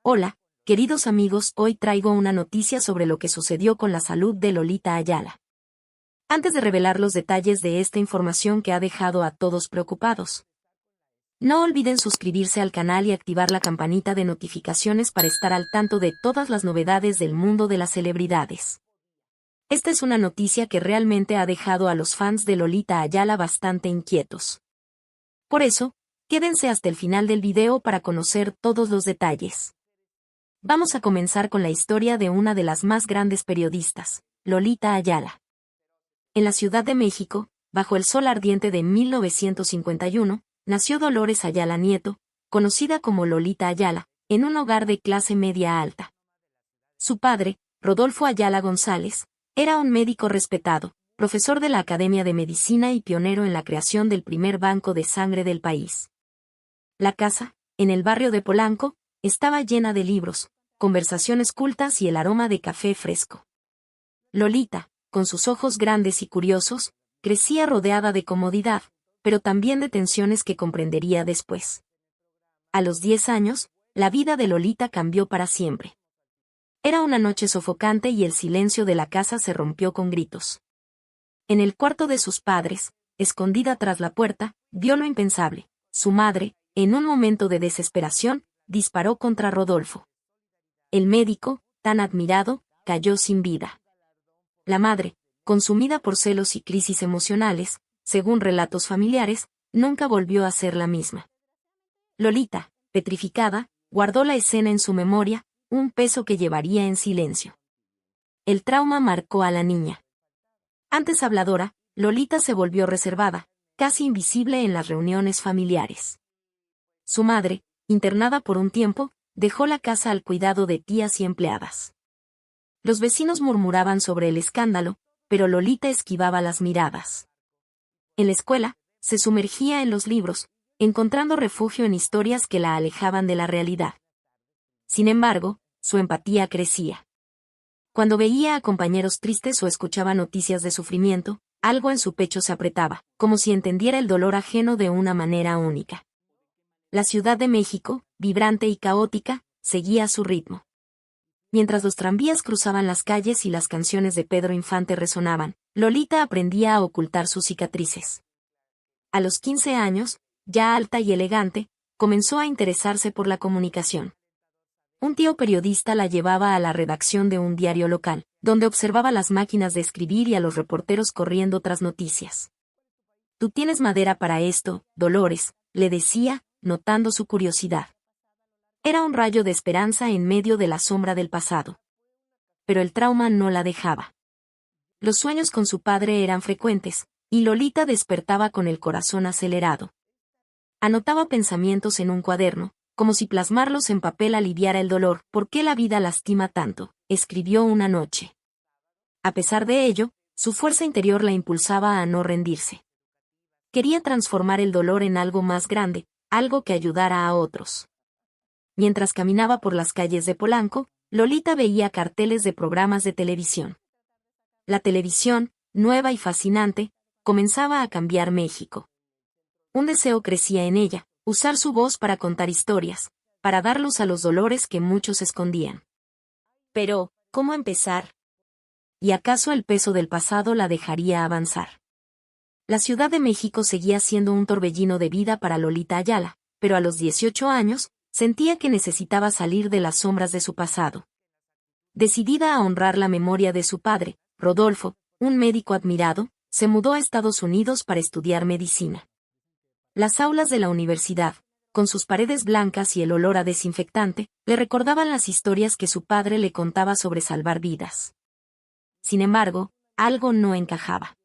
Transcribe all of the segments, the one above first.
Hola, queridos amigos, hoy traigo una noticia sobre lo que sucedió con la salud de Lolita Ayala. Antes de revelar los detalles de esta información que ha dejado a todos preocupados, no olviden suscribirse al canal y activar la campanita de notificaciones para estar al tanto de todas las novedades del mundo de las celebridades. Esta es una noticia que realmente ha dejado a los fans de Lolita Ayala bastante inquietos. Por eso, quédense hasta el final del video para conocer todos los detalles. Vamos a comenzar con la historia de una de las más grandes periodistas, Lolita Ayala. En la Ciudad de México, bajo el sol ardiente de 1951, nació Dolores Ayala Nieto, conocida como Lolita Ayala, en un hogar de clase media alta. Su padre, Rodolfo Ayala González, era un médico respetado, profesor de la Academia de Medicina y pionero en la creación del primer banco de sangre del país. La casa, en el barrio de Polanco, estaba llena de libros, conversaciones cultas y el aroma de café fresco. Lolita, con sus ojos grandes y curiosos, crecía rodeada de comodidad, pero también de tensiones que comprendería después. A los 10 años, la vida de Lolita cambió para siempre. Era una noche sofocante y el silencio de la casa se rompió con gritos. En el cuarto de sus padres, escondida tras la puerta, vio lo impensable. Su madre, en un momento de desesperación, disparó contra Rodolfo. El médico, tan admirado, cayó sin vida. La madre, consumida por celos y crisis emocionales, según relatos familiares, nunca volvió a ser la misma. Lolita, petrificada, guardó la escena en su memoria, un peso que llevaría en silencio. El trauma marcó a la niña. Antes habladora, Lolita se volvió reservada, casi invisible en las reuniones familiares. Su madre, internada por un tiempo, dejó la casa al cuidado de tías y empleadas. Los vecinos murmuraban sobre el escándalo, pero Lolita esquivaba las miradas. En la escuela, se sumergía en los libros, encontrando refugio en historias que la alejaban de la realidad. Sin embargo, su empatía crecía. Cuando veía a compañeros tristes o escuchaba noticias de sufrimiento, algo en su pecho se apretaba, como si entendiera el dolor ajeno de una manera única. La Ciudad de México, vibrante y caótica, seguía su ritmo. Mientras los tranvías cruzaban las calles y las canciones de Pedro Infante resonaban, Lolita aprendía a ocultar sus cicatrices. A los 15 años, ya alta y elegante, comenzó a interesarse por la comunicación. Un tío periodista la llevaba a la redacción de un diario local, donde observaba las máquinas de escribir y a los reporteros corriendo tras noticias. «Tú tienes madera para esto, Dolores», le decía, notando su curiosidad. Era un rayo de esperanza en medio de la sombra del pasado. Pero el trauma no la dejaba. Los sueños con su padre eran frecuentes, y Lolita despertaba con el corazón acelerado. Anotaba pensamientos en un cuaderno, como si plasmarlos en papel aliviara el dolor. «¿Por qué la vida lastima tanto?», escribió una noche. A pesar de ello, su fuerza interior la impulsaba a no rendirse. Quería transformar el dolor en algo más grande, algo que ayudara a otros. Mientras caminaba por las calles de Polanco, Lolita veía carteles de programas de televisión. La televisión, nueva y fascinante, comenzaba a cambiar México. Un deseo crecía en ella, usar su voz para contar historias, para dar luz a los dolores que muchos escondían. Pero, ¿cómo empezar? ¿Y acaso el peso del pasado la dejaría avanzar? La Ciudad de México seguía siendo un torbellino de vida para Lolita Ayala, pero a los 18 años, sentía que necesitaba salir de las sombras de su pasado. Decidida a honrar la memoria de su padre, Rodolfo, un médico admirado, se mudó a Estados Unidos para estudiar medicina. Las aulas de la universidad, con sus paredes blancas y el olor a desinfectante, le recordaban las historias que su padre le contaba sobre salvar vidas. Sin embargo, algo no encajaba.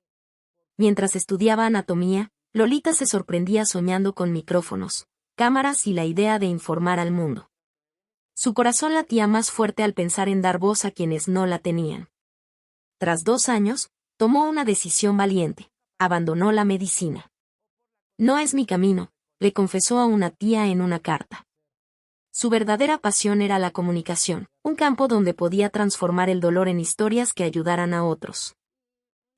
Mientras estudiaba anatomía, Lolita se sorprendía soñando con micrófonos, cámaras y la idea de informar al mundo. Su corazón latía más fuerte al pensar en dar voz a quienes no la tenían. Tras 2 años, tomó una decisión valiente: abandonó la medicina. «No es mi camino», le confesó a una tía en una carta. Su verdadera pasión era la comunicación, un campo donde podía transformar el dolor en historias que ayudaran a otros.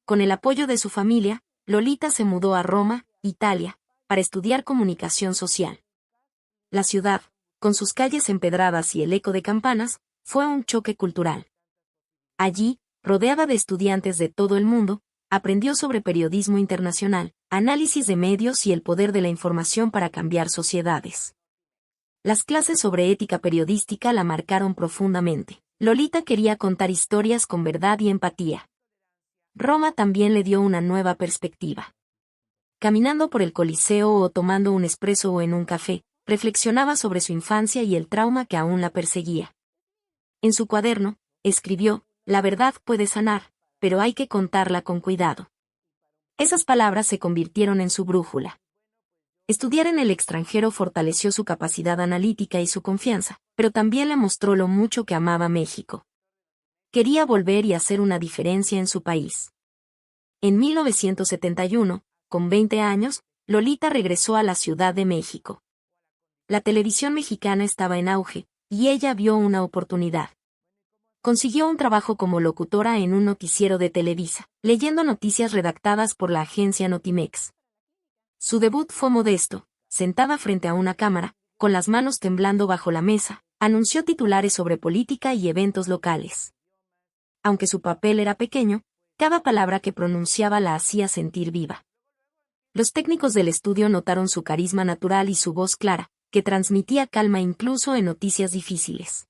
Con el apoyo de su familia, Lolita se mudó a Roma, Italia, para estudiar comunicación social. La ciudad, con sus calles empedradas y el eco de campanas, fue un choque cultural. Allí, rodeada de estudiantes de todo el mundo, aprendió sobre periodismo internacional, análisis de medios y el poder de la información para cambiar sociedades. Las clases sobre ética periodística la marcaron profundamente. Lolita quería contar historias con verdad y empatía. Roma también le dio una nueva perspectiva. Caminando por el Coliseo o tomando un espresso o en un café, reflexionaba sobre su infancia y el trauma que aún la perseguía. En su cuaderno, escribió: "La verdad puede sanar, pero hay que contarla con cuidado". Esas palabras se convirtieron en su brújula. Estudiar en el extranjero fortaleció su capacidad analítica y su confianza, pero también le mostró lo mucho que amaba México. Quería volver y hacer una diferencia en su país. En 1971, con 20 años, Lolita regresó a la Ciudad de México. La televisión mexicana estaba en auge, y ella vio una oportunidad. Consiguió un trabajo como locutora en un noticiero de Televisa, leyendo noticias redactadas por la agencia Notimex. Su debut fue modesto. Sentada frente a una cámara, con las manos temblando bajo la mesa, anunció titulares sobre política y eventos locales. Aunque su papel era pequeño, cada palabra que pronunciaba la hacía sentir viva. Los técnicos del estudio notaron su carisma natural y su voz clara, que transmitía calma incluso en noticias difíciles.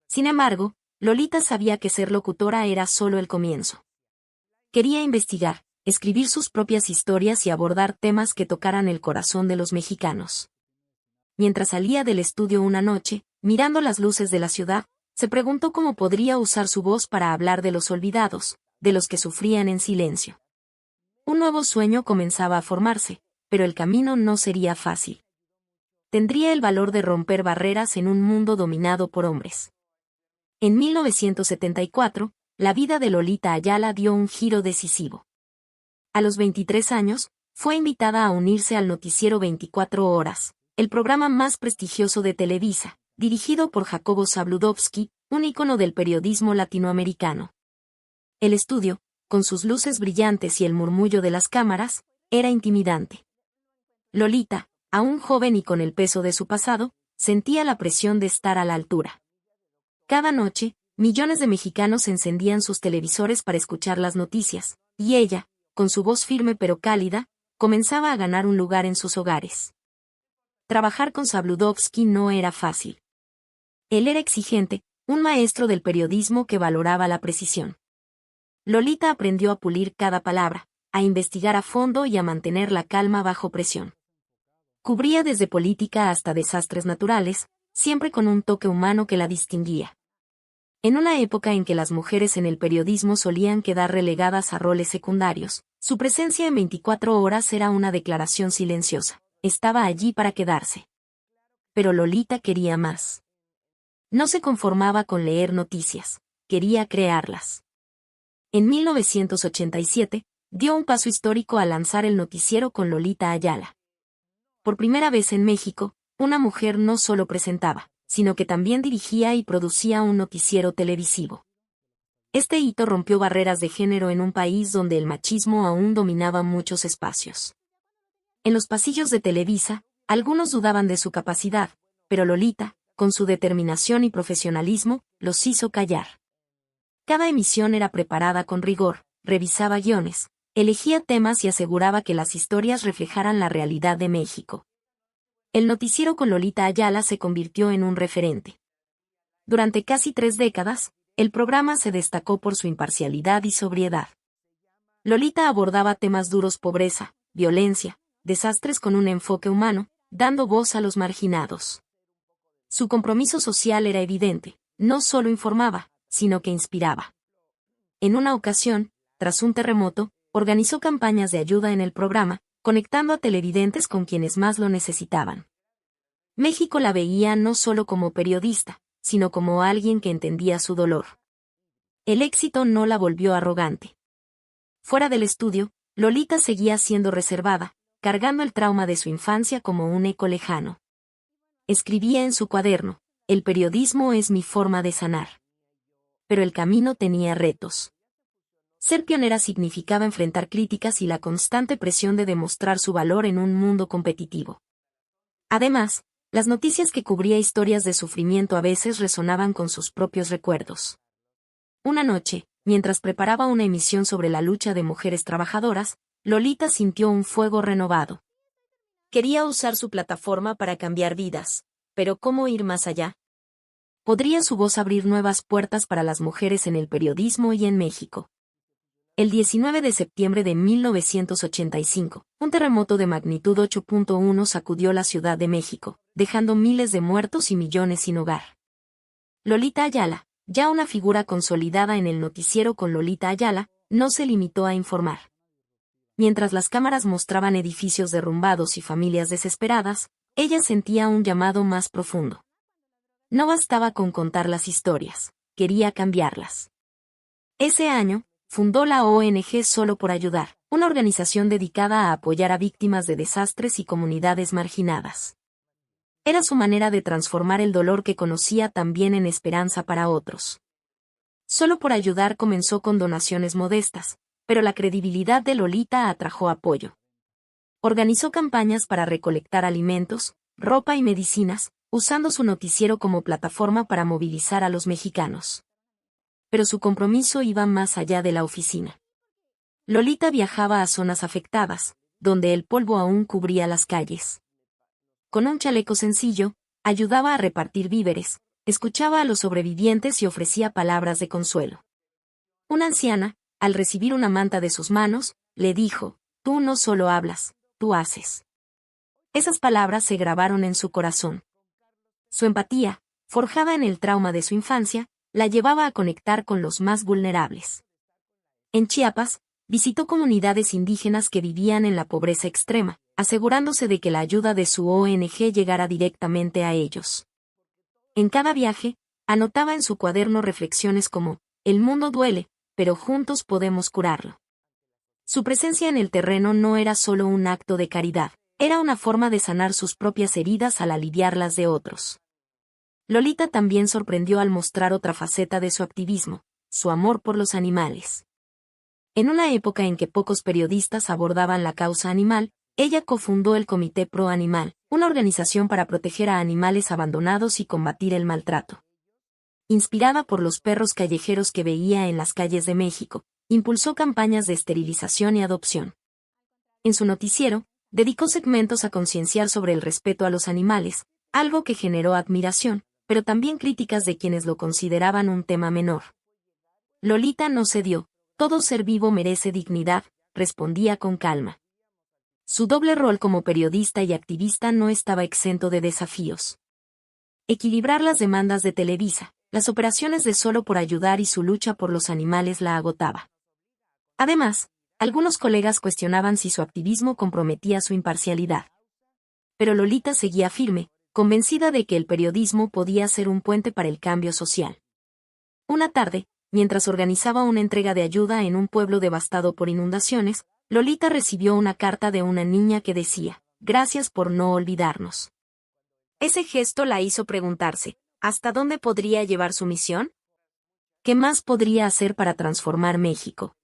Sin embargo, Lolita sabía que ser locutora era solo el comienzo. Quería investigar, escribir sus propias historias y abordar temas que tocaran el corazón de los mexicanos. Mientras salía del estudio una noche, mirando las luces de la ciudad, se preguntó cómo podría usar su voz para hablar de los olvidados, de los que sufrían en silencio. Un nuevo sueño comenzaba a formarse, pero el camino no sería fácil. Tendría el valor de romper barreras en un mundo dominado por hombres. En 1974, la vida de Lolita Ayala dio un giro decisivo. A los 23 años, fue invitada a unirse al noticiero 24 Horas, el programa más prestigioso de Televisa, dirigido por Jacobo Zabludovsky, un ícono del periodismo latinoamericano. El estudio, con sus luces brillantes y el murmullo de las cámaras, era intimidante. Lolita, aún joven y con el peso de su pasado, sentía la presión de estar a la altura. Cada noche, millones de mexicanos encendían sus televisores para escuchar las noticias, y ella, con su voz firme pero cálida, comenzaba a ganar un lugar en sus hogares. Trabajar con Zabludovsky no era fácil. Él era exigente, un maestro del periodismo que valoraba la precisión. Lolita aprendió a pulir cada palabra, a investigar a fondo y a mantener la calma bajo presión. Cubría desde política hasta desastres naturales, siempre con un toque humano que la distinguía. En una época en que las mujeres en el periodismo solían quedar relegadas a roles secundarios, su presencia en 24 Horas era una declaración silenciosa. Estaba allí para quedarse. Pero Lolita quería más. No se conformaba con leer noticias, quería crearlas. En 1987, dio un paso histórico al lanzar el noticiero con Lolita Ayala. Por primera vez en México, una mujer no solo presentaba, sino que también dirigía y producía un noticiero televisivo. Este hito rompió barreras de género en un país donde el machismo aún dominaba muchos espacios. En los pasillos de Televisa, algunos dudaban de su capacidad, pero Lolita, con su determinación y profesionalismo, los hizo callar. Cada emisión era preparada con rigor, revisaba guiones, elegía temas y aseguraba que las historias reflejaran la realidad de México. El noticiero con Lolita Ayala se convirtió en un referente. Durante casi 3 décadas, el programa se destacó por su imparcialidad y sobriedad. Lolita abordaba temas duros: pobreza, violencia, desastres con un enfoque humano, dando voz a los marginados. Su compromiso social era evidente, no solo informaba, sino que inspiraba. En una ocasión, tras un terremoto, organizó campañas de ayuda en el programa, conectando a televidentes con quienes más lo necesitaban. México la veía no solo como periodista, sino como alguien que entendía su dolor. El éxito no la volvió arrogante. Fuera del estudio, Lolita seguía siendo reservada, cargando el trauma de su infancia como un eco lejano. Escribía en su cuaderno: "El periodismo es mi forma de sanar". Pero el camino tenía retos. Ser pionera significaba enfrentar críticas y la constante presión de demostrar su valor en un mundo competitivo. Además, Las noticias que cubría historias de sufrimiento a veces resonaban con sus propios recuerdos. Una noche, mientras preparaba una emisión sobre la lucha de mujeres trabajadoras, Lolita sintió un fuego renovado. Quería usar su plataforma para cambiar vidas, pero ¿cómo ir más allá? ¿Podría su voz abrir nuevas puertas para las mujeres en el periodismo y en México? El 19 de septiembre de 1985, un terremoto de magnitud 8.1 sacudió la Ciudad de México, dejando miles de muertos y millones sin hogar. Lolita Ayala, ya una figura consolidada en el noticiero con Lolita Ayala, no se limitó a informar. Mientras las cámaras mostraban edificios derrumbados y familias desesperadas, ella sentía un llamado más profundo. No bastaba con contar las historias, quería cambiarlas. Ese año, fundó la ONG Solo por Ayudar, una organización dedicada a apoyar a víctimas de desastres y comunidades marginadas. Era su manera de transformar el dolor que conocía también en esperanza para otros. Solo por Ayudar comenzó con donaciones modestas, pero la credibilidad de Lolita atrajo apoyo. Organizó campañas para recolectar alimentos, ropa y medicinas, usando su noticiero como plataforma para movilizar a los mexicanos. Pero su compromiso iba más allá de la oficina. Lolita viajaba a zonas afectadas, donde el polvo aún cubría las calles. Con un chaleco sencillo, ayudaba a repartir víveres, escuchaba a los sobrevivientes y ofrecía palabras de consuelo. Una anciana, al recibir una manta de sus manos, le dijo: «Tú no solo hablas, tú haces». Esas palabras se grabaron en su corazón. Su empatía, forjada en el trauma de su infancia, la llevaba a conectar con los más vulnerables. En Chiapas, visitó comunidades indígenas que vivían en la pobreza extrema, asegurándose de que la ayuda de su ONG llegara directamente a ellos. En cada viaje, anotaba en su cuaderno reflexiones como: «El mundo duele, pero juntos podemos curarlo». Su presencia en el terreno no era solo un acto de caridad, era una forma de sanar sus propias heridas al aliviar las de otros. Lolita también sorprendió al mostrar otra faceta de su activismo, su amor por los animales. En una época en que pocos periodistas abordaban la causa animal, ella cofundó el Comité Pro Animal, una organización para proteger a animales abandonados y combatir el maltrato. Inspirada por los perros callejeros que veía en las calles de México, impulsó campañas de esterilización y adopción. En su noticiero, dedicó segmentos a concienciar sobre el respeto a los animales, algo que generó admiración, pero también críticas de quienes lo consideraban un tema menor. Lolita no cedió: «Todo ser vivo merece dignidad», respondía con calma. Su doble rol como periodista y activista no estaba exento de desafíos. Equilibrar las demandas de Televisa, las operaciones de Solo por Ayudar y su lucha por los animales la agotaba. Además, algunos colegas cuestionaban si su activismo comprometía su imparcialidad. Pero Lolita seguía firme, convencida de que el periodismo podía ser un puente para el cambio social. Una tarde, mientras organizaba una entrega de ayuda en un pueblo devastado por inundaciones, Lolita recibió una carta de una niña que decía: «Gracias por no olvidarnos». Ese gesto la hizo preguntarse: ¿hasta dónde podría llevar su misión? ¿Qué más podría hacer para transformar México?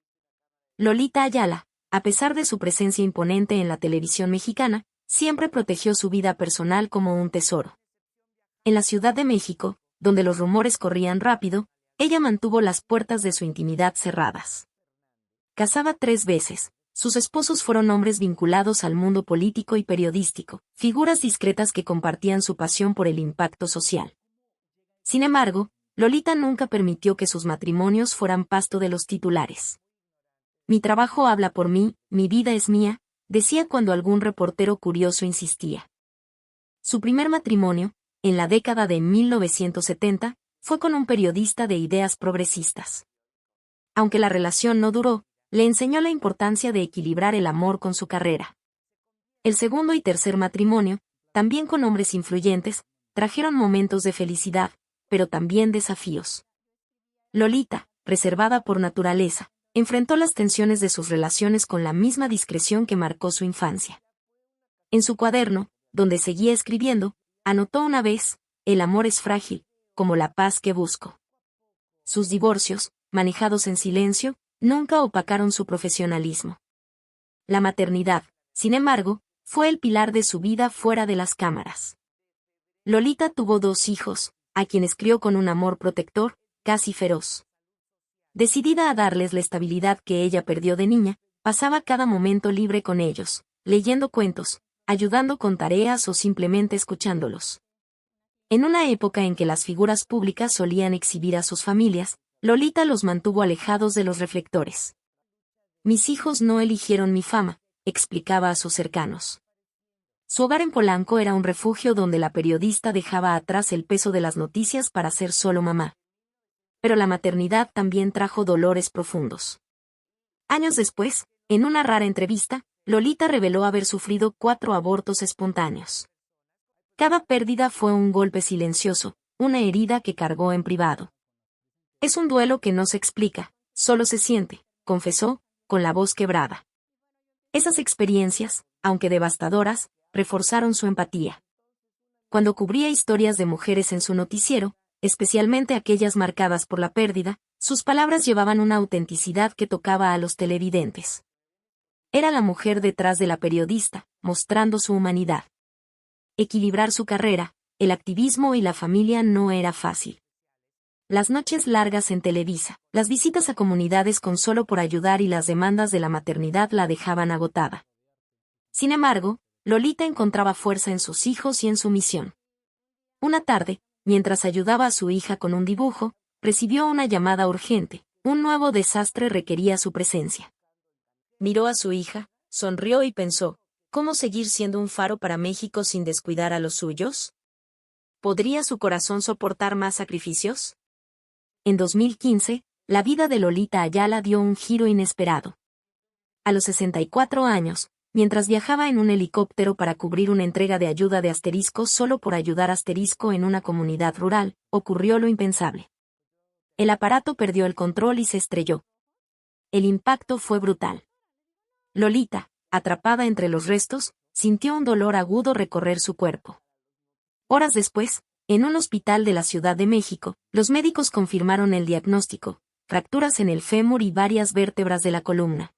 Lolita Ayala, a pesar de su presencia imponente en la televisión mexicana, siempre protegió su vida personal como un tesoro. En la Ciudad de México, donde los rumores corrían rápido, ella mantuvo las puertas de su intimidad cerradas. Casada 3 veces, sus esposos fueron hombres vinculados al mundo político y periodístico, figuras discretas que compartían su pasión por el impacto social. Sin embargo, Lolita nunca permitió que sus matrimonios fueran pasto de los titulares. «Mi trabajo habla por mí, mi vida es mía», decía cuando algún reportero curioso insistía. Su primer matrimonio, en la década de 1970, fue con un periodista de ideas progresistas. Aunque la relación no duró, le enseñó la importancia de equilibrar el amor con su carrera. El segundo y tercer matrimonio, también con hombres influyentes, trajeron momentos de felicidad, pero también desafíos. Lolita, reservada por naturaleza, enfrentó las tensiones de sus relaciones con la misma discreción que marcó su infancia. En su cuaderno, donde seguía escribiendo, anotó una vez: «El amor es frágil, como la paz que busco». Sus divorcios, manejados en silencio, nunca opacaron su profesionalismo. La maternidad, sin embargo, fue el pilar de su vida fuera de las cámaras. Lolita tuvo 2 hijos, a quienes crió con un amor protector, casi feroz. Decidida a darles la estabilidad que ella perdió de niña, pasaba cada momento libre con ellos, leyendo cuentos, ayudando con tareas o simplemente escuchándolos. En una época en que las figuras públicas solían exhibir a sus familias, Lolita los mantuvo alejados de los reflectores. Mis hijos no eligieron mi fama, explicaba a sus cercanos. Su hogar en Polanco era un refugio donde la periodista dejaba atrás el peso de las noticias para ser solo mamá. Pero la maternidad también trajo dolores profundos. Años después, en una rara entrevista, Lolita reveló haber sufrido 4 abortos espontáneos. Cada pérdida fue un golpe silencioso, una herida que cargó en privado. Es un duelo que no se explica, solo se siente, confesó, con la voz quebrada. Esas experiencias, aunque devastadoras, reforzaron su empatía. Cuando cubría historias de mujeres en su noticiero, especialmente aquellas marcadas por la pérdida, sus palabras llevaban una autenticidad que tocaba a los televidentes. Era la mujer detrás de la periodista, mostrando su humanidad. Equilibrar su carrera, el activismo y la familia no era fácil. Las noches largas en Televisa, las visitas a comunidades con solo por ayudar y las demandas de la maternidad la dejaban agotada. Sin embargo, Lolita encontraba fuerza en sus hijos y en su misión. Una tarde, mientras ayudaba a su hija con un dibujo, recibió una llamada urgente. Un nuevo desastre requería su presencia. Miró a su hija, sonrió y pensó, ¿cómo seguir siendo un faro para México sin descuidar a los suyos? ¿Podría su corazón soportar más sacrificios? En 2015, la vida de Lolita Ayala dio un giro inesperado. A los 64 años, mientras viajaba en un helicóptero para cubrir una entrega de ayuda de Asterisco solo por ayudar a Asterisco en una comunidad rural, ocurrió lo impensable. El aparato perdió el control y se estrelló. El impacto fue brutal. Lolita, atrapada entre los restos, sintió un dolor agudo recorrer su cuerpo. Horas después, en un hospital de la Ciudad de México, los médicos confirmaron el diagnóstico: fracturas en el fémur y varias vértebras de la columna.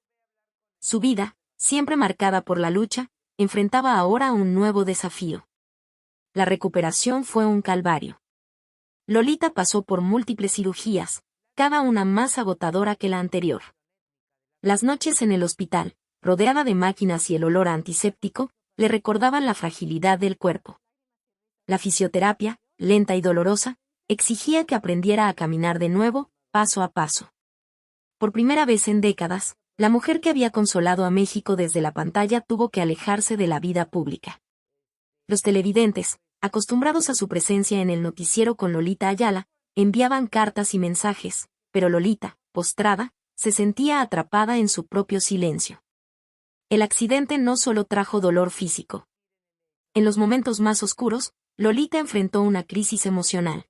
Su vida, siempre marcada por la lucha, enfrentaba ahora un nuevo desafío. La recuperación fue un calvario. Lolita pasó por múltiples cirugías, cada una más agotadora que la anterior. Las noches en el hospital, rodeada de máquinas y el olor a antiséptico, le recordaban la fragilidad del cuerpo. La fisioterapia, lenta y dolorosa, exigía que aprendiera a caminar de nuevo, paso a paso. Por primera vez en décadas, la mujer que había consolado a México desde la pantalla tuvo que alejarse de la vida pública. Los televidentes, acostumbrados a su presencia en el noticiero con Lolita Ayala, enviaban cartas y mensajes, pero Lolita, postrada, se sentía atrapada en su propio silencio. El accidente no solo trajo dolor físico. En los momentos más oscuros, Lolita enfrentó una crisis emocional.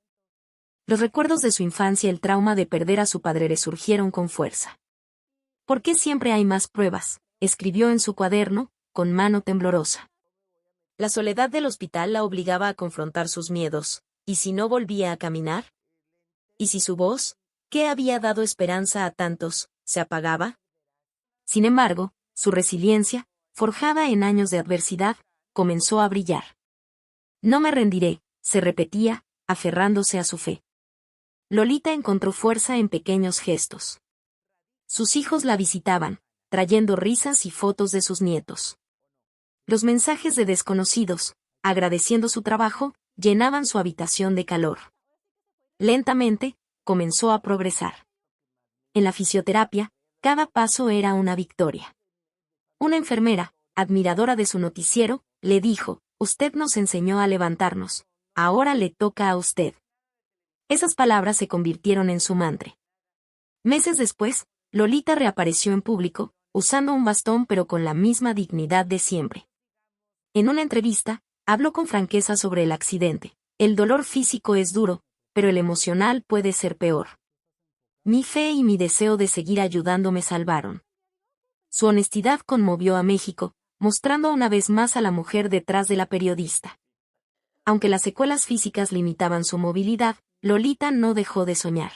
Los recuerdos de su infancia y el trauma de perder a su padre resurgieron con fuerza. ¿Por qué siempre hay más pruebas?, escribió en su cuaderno, con mano temblorosa. La soledad del hospital la obligaba a confrontar sus miedos. ¿Y si no volvía a caminar? ¿Y si su voz, que había dado esperanza a tantos, se apagaba? Sin embargo, su resiliencia, forjada en años de adversidad, comenzó a brillar. No me rendiré, se repetía, aferrándose a su fe. Lolita encontró fuerza en pequeños gestos. Sus hijos la visitaban, trayendo risas y fotos de sus nietos. Los mensajes de desconocidos, agradeciendo su trabajo, llenaban su habitación de calor. Lentamente, comenzó a progresar. En la fisioterapia, cada paso era una victoria. Una enfermera, admiradora de su noticiero, le dijo: «Usted nos enseñó a levantarnos, ahora le toca a usted». Esas palabras se convirtieron en su mantra. Meses después, Lolita reapareció en público, usando un bastón pero con la misma dignidad de siempre. En una entrevista, habló con franqueza sobre el accidente. El dolor físico es duro, pero el emocional puede ser peor. Mi fe y mi deseo de seguir ayudando me salvaron. Su honestidad conmovió a México, mostrando una vez más a la mujer detrás de la periodista. Aunque las secuelas físicas limitaban su movilidad, Lolita no dejó de soñar.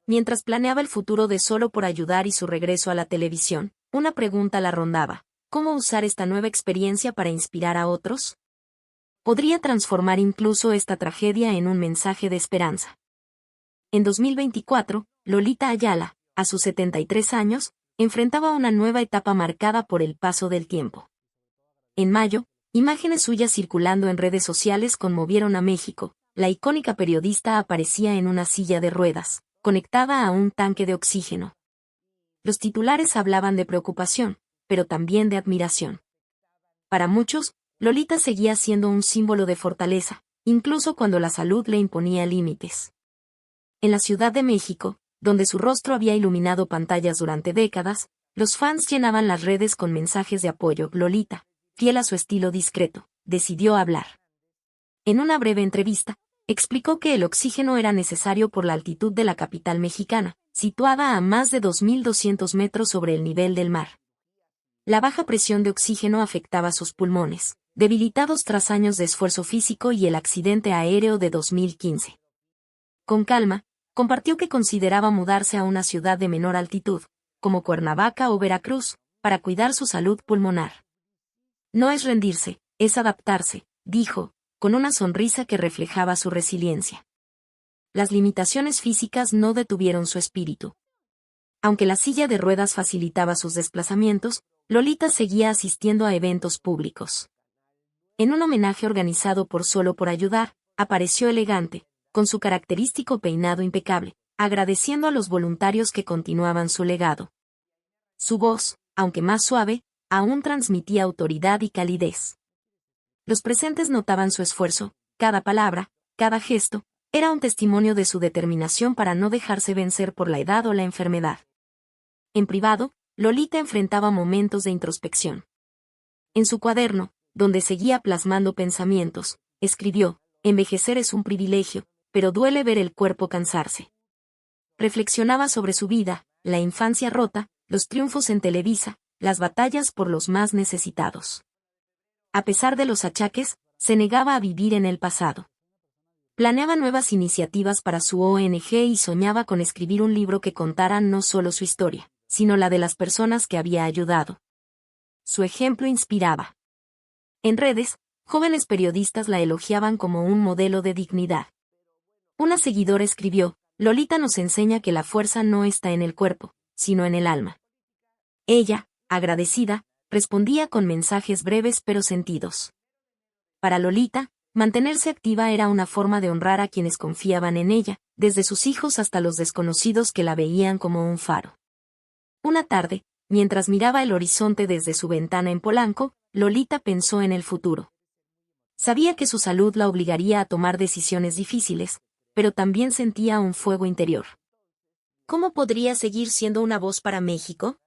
Mientras planeaba el futuro de Solo por Ayudar y su regreso a la televisión, una pregunta la rondaba: ¿cómo usar esta nueva experiencia para inspirar a otros? podría transformar incluso esta tragedia en un mensaje de esperanza. En 2024, Lolita Ayala, a sus 73 años, enfrentaba una nueva etapa marcada por el paso del tiempo. En mayo, imágenes suyas circulando en redes sociales conmovieron a México. La icónica periodista aparecía en una silla de ruedas, conectada a un tanque de oxígeno. Los titulares hablaban de preocupación, pero también de admiración. Para muchos, Lolita seguía siendo un símbolo de fortaleza, incluso cuando la salud le imponía límites. En la Ciudad de México, donde su rostro había iluminado pantallas durante décadas, los fans llenaban las redes con mensajes de apoyo. Lolita, fiel a su estilo discreto, decidió hablar. En una breve entrevista, explicó que el oxígeno era necesario por la altitud de la capital mexicana, situada a más de 2.200 metros sobre el nivel del mar. La baja presión de oxígeno afectaba sus pulmones, debilitados tras años de esfuerzo físico y el accidente aéreo de 2015. Con calma, compartió que consideraba mudarse a una ciudad de menor altitud, como Cuernavaca o Veracruz, para cuidar su salud pulmonar. No es rendirse, es adaptarse, dijo, con una sonrisa que reflejaba su resiliencia. Las limitaciones físicas no detuvieron su espíritu. Aunque la silla de ruedas facilitaba sus desplazamientos, Lolita seguía asistiendo a eventos públicos. En un homenaje organizado por Solo por Ayudar, apareció elegante, con su característico peinado impecable, agradeciendo a los voluntarios que continuaban su legado. Su voz, aunque más suave, aún transmitía autoridad y calidez. Los presentes notaban su esfuerzo, cada palabra, cada gesto, era un testimonio de su determinación para no dejarse vencer por la edad o la enfermedad. En privado, Lolita enfrentaba momentos de introspección. En su cuaderno, donde seguía plasmando pensamientos, escribió: envejecer es un privilegio, pero duele ver el cuerpo cansarse. Reflexionaba sobre su vida, la infancia rota, los triunfos en Televisa, las batallas por los más necesitados. A pesar de los achaques, se negaba a vivir en el pasado. Planeaba nuevas iniciativas para su ONG y soñaba con escribir un libro que contara no solo su historia, sino la de las personas que había ayudado. Su ejemplo inspiraba. En redes, jóvenes periodistas la elogiaban como un modelo de dignidad. Una seguidora escribió: Lolita nos enseña que la fuerza no está en el cuerpo, sino en el alma. Ella, agradecida, respondía con mensajes breves pero sentidos. Para Lolita, mantenerse activa era una forma de honrar a quienes confiaban en ella, desde sus hijos hasta los desconocidos que la veían como un faro. Una tarde, mientras miraba el horizonte desde su ventana en Polanco, Lolita pensó en el futuro. Sabía que su salud la obligaría a tomar decisiones difíciles, pero también sentía un fuego interior. ¿Cómo podría seguir siendo una voz para México?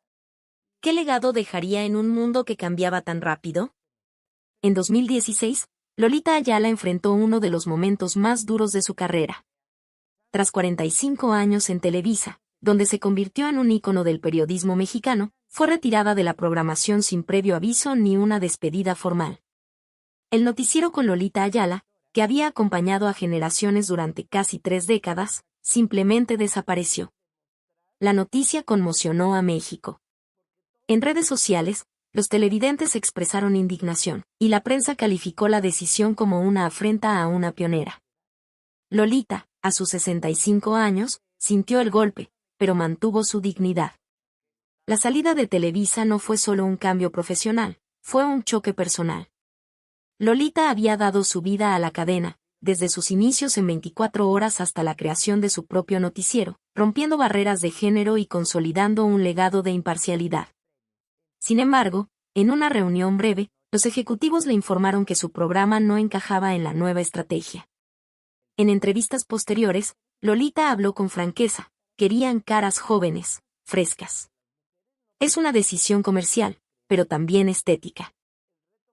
¿Qué legado dejaría en un mundo que cambiaba tan rápido? En 2016, Lolita Ayala enfrentó uno de los momentos más duros de su carrera. Tras 45 años en Televisa, donde se convirtió en un ícono del periodismo mexicano, fue retirada de la programación sin previo aviso ni una despedida formal. El noticiero con Lolita Ayala, que había acompañado a generaciones durante casi 3 décadas, simplemente desapareció. La noticia conmocionó a México. En redes sociales, los televidentes expresaron indignación, y la prensa calificó la decisión como una afrenta a una pionera. Lolita, a sus 65 años, sintió el golpe, pero mantuvo su dignidad. La salida de Televisa no fue solo un cambio profesional, fue un choque personal. Lolita había dado su vida a la cadena, desde sus inicios en 24 horas hasta la creación de su propio noticiero, rompiendo barreras de género y consolidando un legado de imparcialidad. Sin embargo, en una reunión breve, los ejecutivos le informaron que su programa no encajaba en la nueva estrategia. En entrevistas posteriores, Lolita habló con franqueza: querían caras jóvenes, frescas. Es una decisión comercial, pero también estética.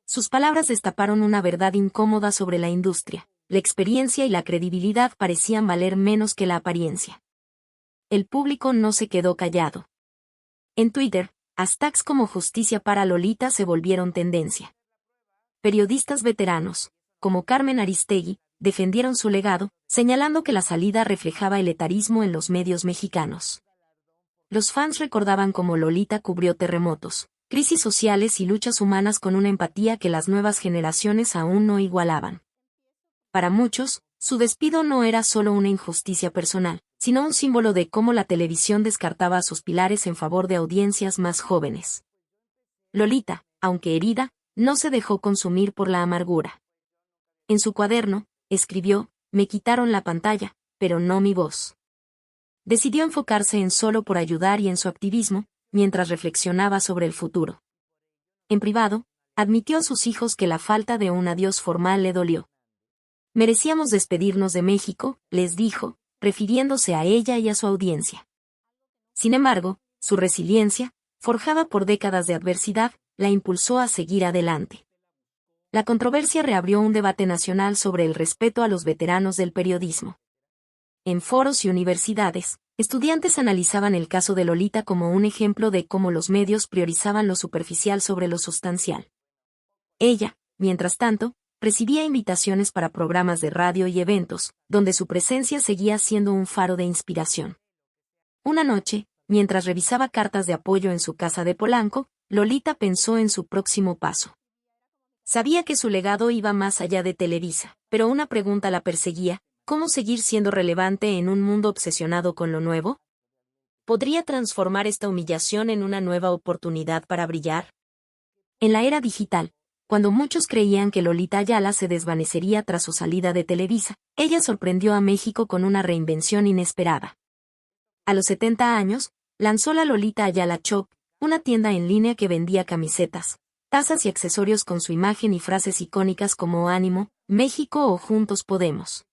Sus palabras destaparon una verdad incómoda sobre la industria: la experiencia y la credibilidad parecían valer menos que la apariencia. El público no se quedó callado. En Twitter, hashtags como Justicia para Lolita se volvieron tendencia. Periodistas veteranos, como Carmen Aristegui, defendieron su legado, señalando que la salida reflejaba el etarismo en los medios mexicanos. Los fans recordaban cómo Lolita cubrió terremotos, crisis sociales y luchas humanas con una empatía que las nuevas generaciones aún no igualaban. Para muchos, su despido no era solo una injusticia personal, sino un símbolo de cómo la televisión descartaba a sus pilares en favor de audiencias más jóvenes. Lolita, aunque herida, no se dejó consumir por la amargura. En su cuaderno, escribió: "Me quitaron la pantalla, pero no mi voz". Decidió enfocarse en Solo por Ayudar y en su activismo, mientras reflexionaba sobre el futuro. En privado, admitió a sus hijos que la falta de un adiós formal le dolió. "Merecíamos despedirnos de México", les dijo, refiriéndose a ella y a su audiencia. Sin embargo, su resiliencia, forjada por décadas de adversidad, la impulsó a seguir adelante. La controversia reabrió un debate nacional sobre el respeto a los veteranos del periodismo. En foros y universidades, estudiantes analizaban el caso de Lolita como un ejemplo de cómo los medios priorizaban lo superficial sobre lo sustancial. Ella, mientras tanto, recibía invitaciones para programas de radio y eventos, donde su presencia seguía siendo un faro de inspiración. Una noche, mientras revisaba cartas de apoyo en su casa de Polanco, Lolita pensó en su próximo paso. Sabía que su legado iba más allá de Televisa, pero una pregunta la perseguía: ¿cómo seguir siendo relevante en un mundo obsesionado con lo nuevo? ¿Podría transformar esta humillación en una nueva oportunidad para brillar? En la era digital, cuando muchos creían que Lolita Ayala se desvanecería tras su salida de Televisa, ella sorprendió a México con una reinvención inesperada. A los 70 años, lanzó la Lolita Ayala Shop, una tienda en línea que vendía camisetas, tazas y accesorios con su imagen y frases icónicas como "Ánimo, México" o "Juntos podemos".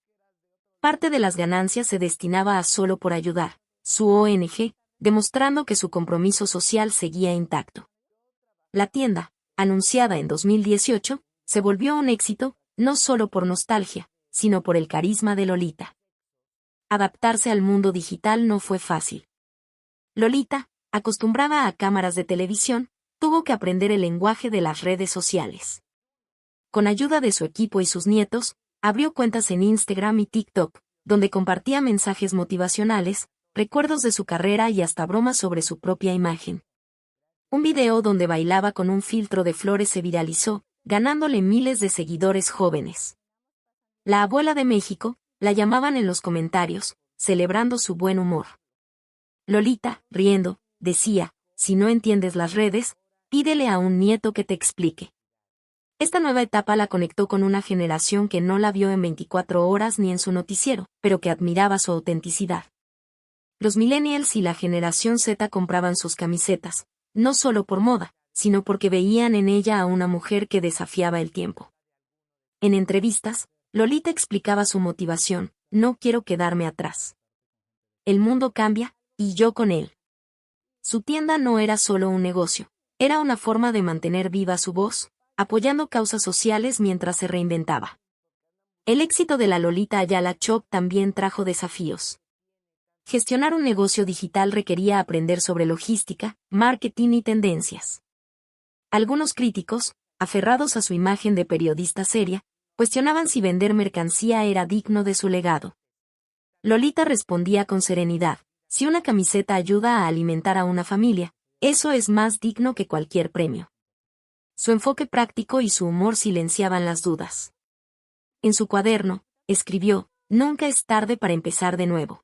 Parte de las ganancias se destinaba a Solo por Ayudar, su ONG, demostrando que su compromiso social seguía intacto. La tienda, anunciada en 2018, se volvió un éxito, no solo por nostalgia, sino por el carisma de Lolita. Adaptarse al mundo digital no fue fácil. Lolita, acostumbrada a cámaras de televisión, tuvo que aprender el lenguaje de las redes sociales. Con ayuda de su equipo y sus nietos, abrió cuentas en Instagram y TikTok, donde compartía mensajes motivacionales, recuerdos de su carrera y hasta bromas sobre su propia imagen. Un video donde bailaba con un filtro de flores se viralizó, ganándole miles de seguidores jóvenes. La abuela de México, la llamaban en los comentarios, celebrando su buen humor. Lolita, riendo, decía: "Si no entiendes las redes, pídele a un nieto que te explique". Esta nueva etapa la conectó con una generación que no la vio en 24 horas ni en su noticiero, pero que admiraba su autenticidad. Los millennials y la generación Z compraban sus camisetas, no solo por moda, sino porque veían en ella a una mujer que desafiaba el tiempo. En entrevistas, Lolita explicaba su motivación: "No quiero quedarme atrás. El mundo cambia, y yo con él". Su tienda no era solo un negocio, era una forma de mantener viva su voz, apoyando causas sociales mientras se reinventaba. El éxito de la Lolita Ayala Shop también trajo desafíos. Gestionar un negocio digital requería aprender sobre logística, marketing y tendencias. Algunos críticos, aferrados a su imagen de periodista seria, cuestionaban si vender mercancía era digno de su legado. Lolita respondía con serenidad: "Si una camiseta ayuda a alimentar a una familia, eso es más digno que cualquier premio". Su enfoque práctico y su humor silenciaban las dudas. En su cuaderno, escribió: "Nunca es tarde para empezar de nuevo".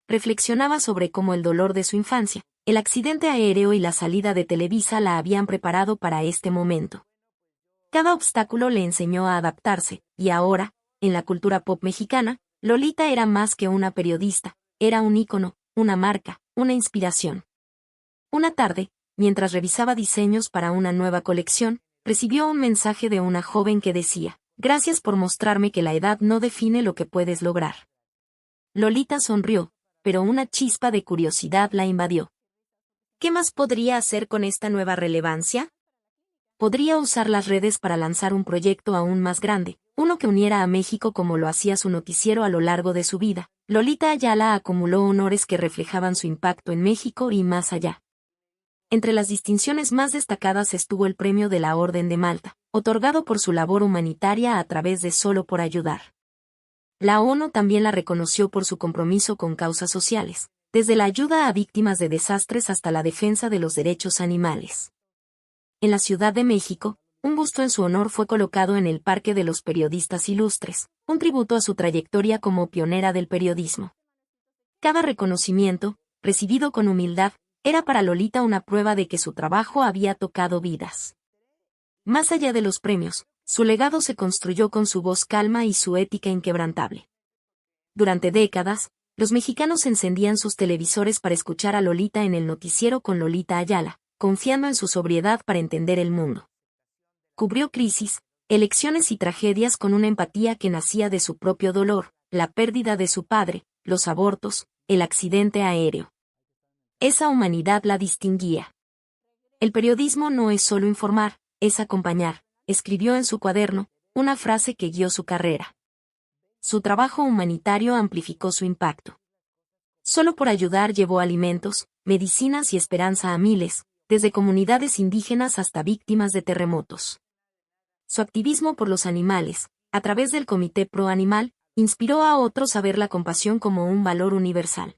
Reflexionaba sobre cómo el dolor de su infancia, el accidente aéreo y la salida de Televisa la habían preparado para este momento. Cada obstáculo le enseñó a adaptarse, y ahora, en la cultura pop mexicana, Lolita era más que una periodista, era un ícono, una marca, una inspiración. Una tarde, mientras revisaba diseños para una nueva colección, recibió un mensaje de una joven que decía: "Gracias por mostrarme que la edad no define lo que puedes lograr". Lolita sonrió, pero una chispa de curiosidad la invadió. ¿Qué más podría hacer con esta nueva relevancia? Podría usar las redes para lanzar un proyecto aún más grande, uno que uniera a México como lo hacía su noticiero a lo largo de su vida. Lolita Ayala acumuló honores que reflejaban su impacto en México y más allá. Entre las distinciones más destacadas estuvo el Premio de la Orden de Malta, otorgado por su labor humanitaria a través de Solo por Ayudar. La ONU también la reconoció por su compromiso con causas sociales, desde la ayuda a víctimas de desastres hasta la defensa de los derechos animales. En la Ciudad de México, un busto en su honor fue colocado en el Parque de los Periodistas Ilustres, un tributo a su trayectoria como pionera del periodismo. Cada reconocimiento, recibido con humildad, era para Lolita una prueba de que su trabajo había tocado vidas. Más allá de los premios, su legado se construyó con su voz calma y su ética inquebrantable. Durante décadas, los mexicanos encendían sus televisores para escuchar a Lolita en el noticiero con Lolita Ayala, confiando en su sobriedad para entender el mundo. Cubrió crisis, elecciones y tragedias con una empatía que nacía de su propio dolor, la pérdida de su padre, los abortos, el accidente aéreo. Esa humanidad la distinguía. El periodismo no es solo informar, es acompañar, escribió en su cuaderno, una frase que guió su carrera. Su trabajo humanitario amplificó su impacto. Solo por ayudar llevó alimentos, medicinas y esperanza a miles, desde comunidades indígenas hasta víctimas de terremotos. Su activismo por los animales, a través del Comité Pro Animal, inspiró a otros a ver la compasión como un valor universal.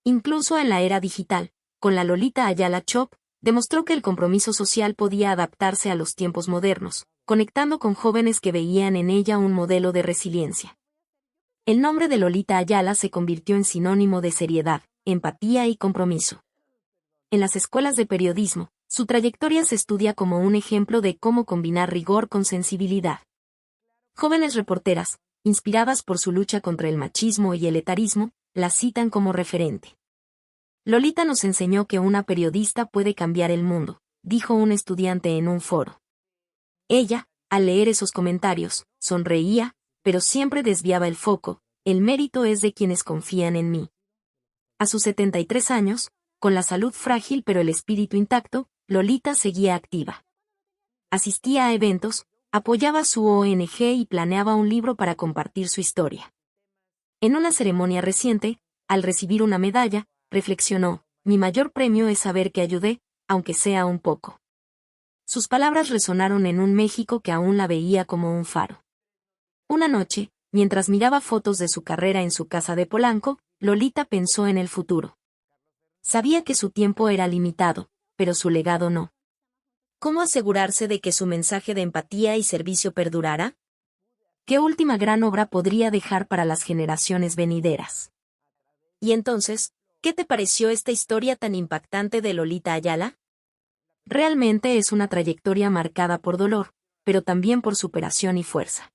Incluso en la era digital, con la Lolita Ayala Shop, demostró que el compromiso social podía adaptarse a los tiempos modernos, conectando con jóvenes que veían en ella un modelo de resiliencia. El nombre de Lolita Ayala se convirtió en sinónimo de seriedad, empatía y compromiso. En las escuelas de periodismo, su trayectoria se estudia como un ejemplo de cómo combinar rigor con sensibilidad. Jóvenes reporteras, inspiradas por su lucha contra el machismo y el etarismo, la citan como referente. Lolita nos enseñó que una periodista puede cambiar el mundo, dijo un estudiante en un foro. Ella, al leer esos comentarios, sonreía, pero siempre desviaba el foco, el mérito es de quienes confían en mí. A sus 73 años, con la salud frágil pero el espíritu intacto, Lolita seguía activa. Asistía a eventos, apoyaba su ONG y planeaba un libro para compartir su historia. En una ceremonia reciente, al recibir una medalla, reflexionó, mi mayor premio es saber que ayudé, aunque sea un poco. Sus palabras resonaron en un México que aún la veía como un faro. Una noche, mientras miraba fotos de su carrera en su casa de Polanco, Lolita pensó en el futuro. Sabía que su tiempo era limitado, pero su legado no. ¿Cómo asegurarse de que su mensaje de empatía y servicio perdurara? ¿Qué última gran obra podría dejar para las generaciones venideras? Y entonces, ¿qué te pareció esta historia tan impactante de Lolita Ayala? Realmente es una trayectoria marcada por dolor, pero también por superación y fuerza.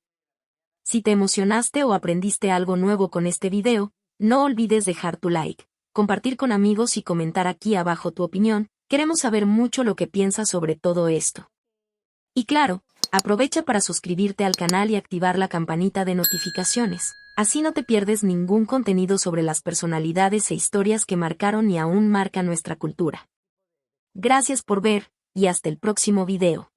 Si te emocionaste o aprendiste algo nuevo con este video, no olvides dejar tu like, compartir con amigos y comentar aquí abajo tu opinión, queremos saber mucho lo que piensas sobre todo esto. Y claro, aprovecha para suscribirte al canal y activar la campanita de notificaciones, así no te pierdes ningún contenido sobre las personalidades e historias que marcaron y aún marcan nuestra cultura. Gracias por ver, y hasta el próximo video.